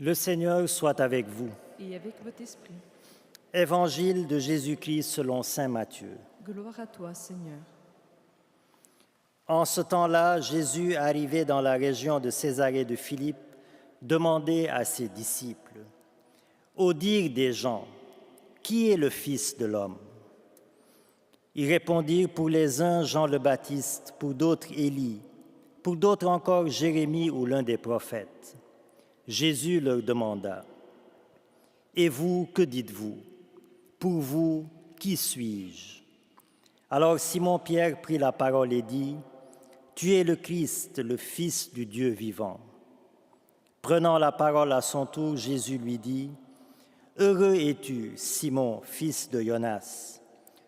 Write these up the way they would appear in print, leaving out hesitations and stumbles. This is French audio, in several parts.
Le Seigneur soit avec vous. Et avec votre esprit. Évangile de Jésus-Christ selon saint Matthieu. Gloire à toi, Seigneur. En ce temps-là, Jésus, arrivé dans la région de Césarée de Philippe, demandait à ses disciples, « Au dire des gens, qui est le Fils de l'homme ?» Ils répondirent, pour les uns Jean le Baptiste, pour d'autres Élie, pour d'autres encore Jérémie ou l'un des prophètes. Jésus leur demanda, « Et vous, que dites-vous? Pour vous, qui suis-je » Alors Simon-Pierre prit la parole et dit, « Tu es le Christ, le Fils du Dieu vivant. » Prenant la parole à son tour, Jésus lui dit, « Heureux es-tu, Simon, fils de Jonas.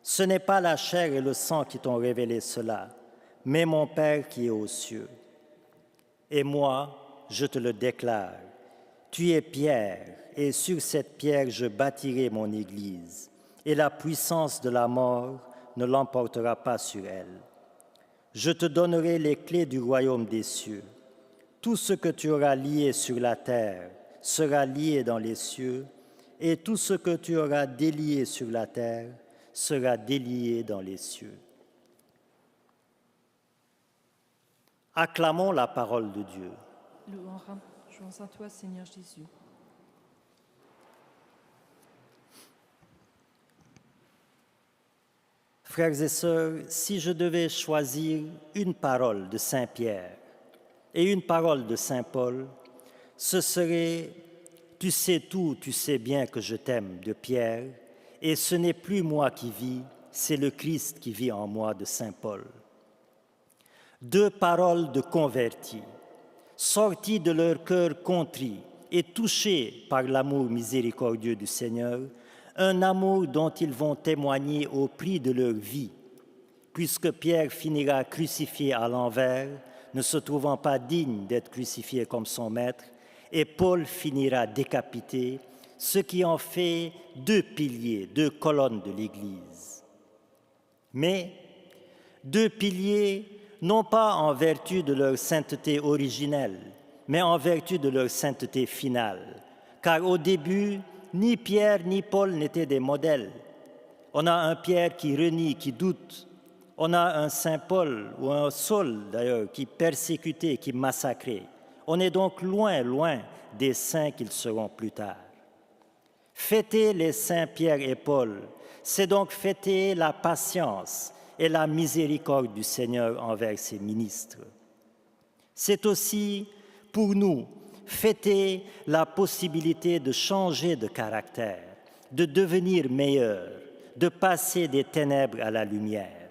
Ce n'est pas la chair et le sang qui t'ont révélé cela, mais mon Père qui est aux cieux. Et moi, je te le déclare, tu es Pierre, et sur cette pierre je bâtirai mon Église, et la puissance de la mort ne l'emportera pas sur elle. Je te donnerai les clés du royaume des cieux. Tout ce que tu auras lié sur la terre sera lié dans les cieux, et tout ce que tu auras délié sur la terre sera délié dans les cieux. » Acclamons la parole de Dieu. Louange à toi, Seigneur Jésus. Frères et sœurs, si je devais choisir une parole de Saint Pierre et une parole de Saint Paul, ce serait « Tu sais tout, tu sais bien que je t'aime » de Pierre, et « Ce n'est plus moi qui vis, c'est le Christ qui vit en moi » de Saint Paul. Deux paroles de convertis, sortis de leur cœur contrit et touchés par l'amour miséricordieux du Seigneur, un amour dont ils vont témoigner au prix de leur vie, puisque Pierre finira crucifié à l'envers, ne se trouvant pas digne d'être crucifié comme son maître, et Paul finira décapité, ce qui en fait deux piliers, deux colonnes de l'Église. Mais deux piliers non pas en vertu de leur sainteté originelle, mais en vertu de leur sainteté finale, car au début, ni Pierre ni Paul n'étaient des modèles. On a un Pierre qui renie, qui doute. On a un Saint Paul, ou un Saul d'ailleurs, qui persécutait, qui massacrait. On est donc loin, loin des saints qu'ils seront plus tard. Fêter les saints Pierre et Paul, c'est donc fêter la patience et la miséricorde du Seigneur envers ses ministres. C'est aussi, pour nous, fêter la possibilité de changer de caractère, de devenir meilleur, de passer des ténèbres à la lumière.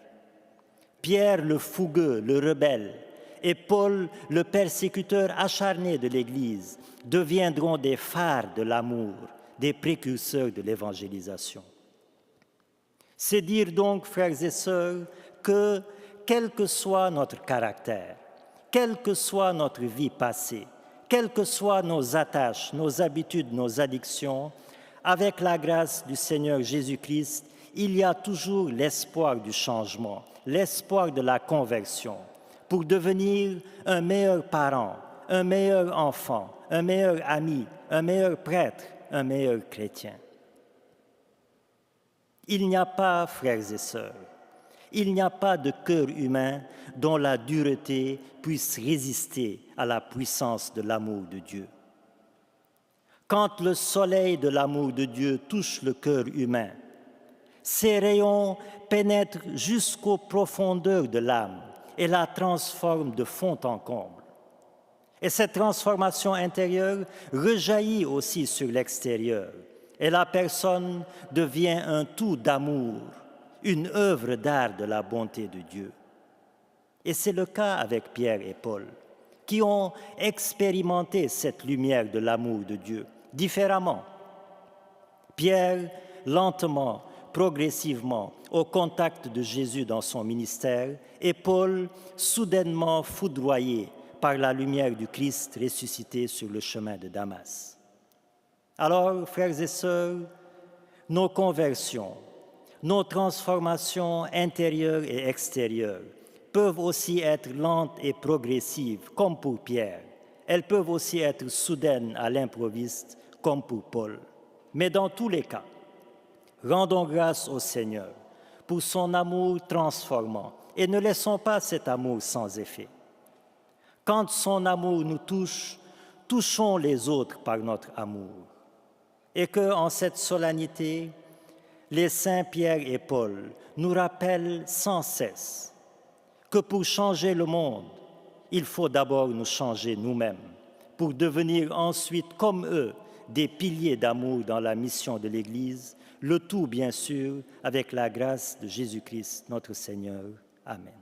Pierre le fougueux, le rebelle, et Paul le persécuteur acharné de l'Église deviendront des phares de l'amour, des précurseurs de l'évangélisation. C'est dire donc, frères et sœurs, que quel que soit notre caractère, quelle que soit notre vie passée, quelles que soient nos attaches, nos habitudes, nos addictions, avec la grâce du Seigneur Jésus-Christ, il y a toujours l'espoir du changement, l'espoir de la conversion, pour devenir un meilleur parent, un meilleur enfant, un meilleur ami, un meilleur prêtre, un meilleur chrétien. Il n'y a pas, frères et sœurs, il n'y a pas de cœur humain dont la dureté puisse résister à la puissance de l'amour de Dieu. Quand le soleil de l'amour de Dieu touche le cœur humain, ses rayons pénètrent jusqu'aux profondeurs de l'âme et la transforment de fond en comble. Et cette transformation intérieure rejaillit aussi sur l'extérieur. Et la personne devient un tout d'amour, une œuvre d'art de la bonté de Dieu. Et c'est le cas avec Pierre et Paul, qui ont expérimenté cette lumière de l'amour de Dieu différemment. Pierre, lentement, progressivement, au contact de Jésus dans son ministère, et Paul, soudainement foudroyé par la lumière du Christ ressuscité sur le chemin de Damas. Alors, frères et sœurs, nos conversions, nos transformations intérieures et extérieures peuvent aussi être lentes et progressives, comme pour Pierre, elles peuvent aussi être soudaines à l'improviste, comme pour Paul. Mais dans tous les cas, rendons grâce au Seigneur pour son amour transformant et ne laissons pas cet amour sans effet. Quand son amour nous touche, touchons les autres par notre amour. Et que, en cette solennité, les saints Pierre et Paul nous rappellent sans cesse que pour changer le monde, il faut d'abord nous changer nous-mêmes, pour devenir ensuite, comme eux, des piliers d'amour dans la mission de l'Église, le tout, bien sûr, avec la grâce de Jésus-Christ, notre Seigneur. Amen.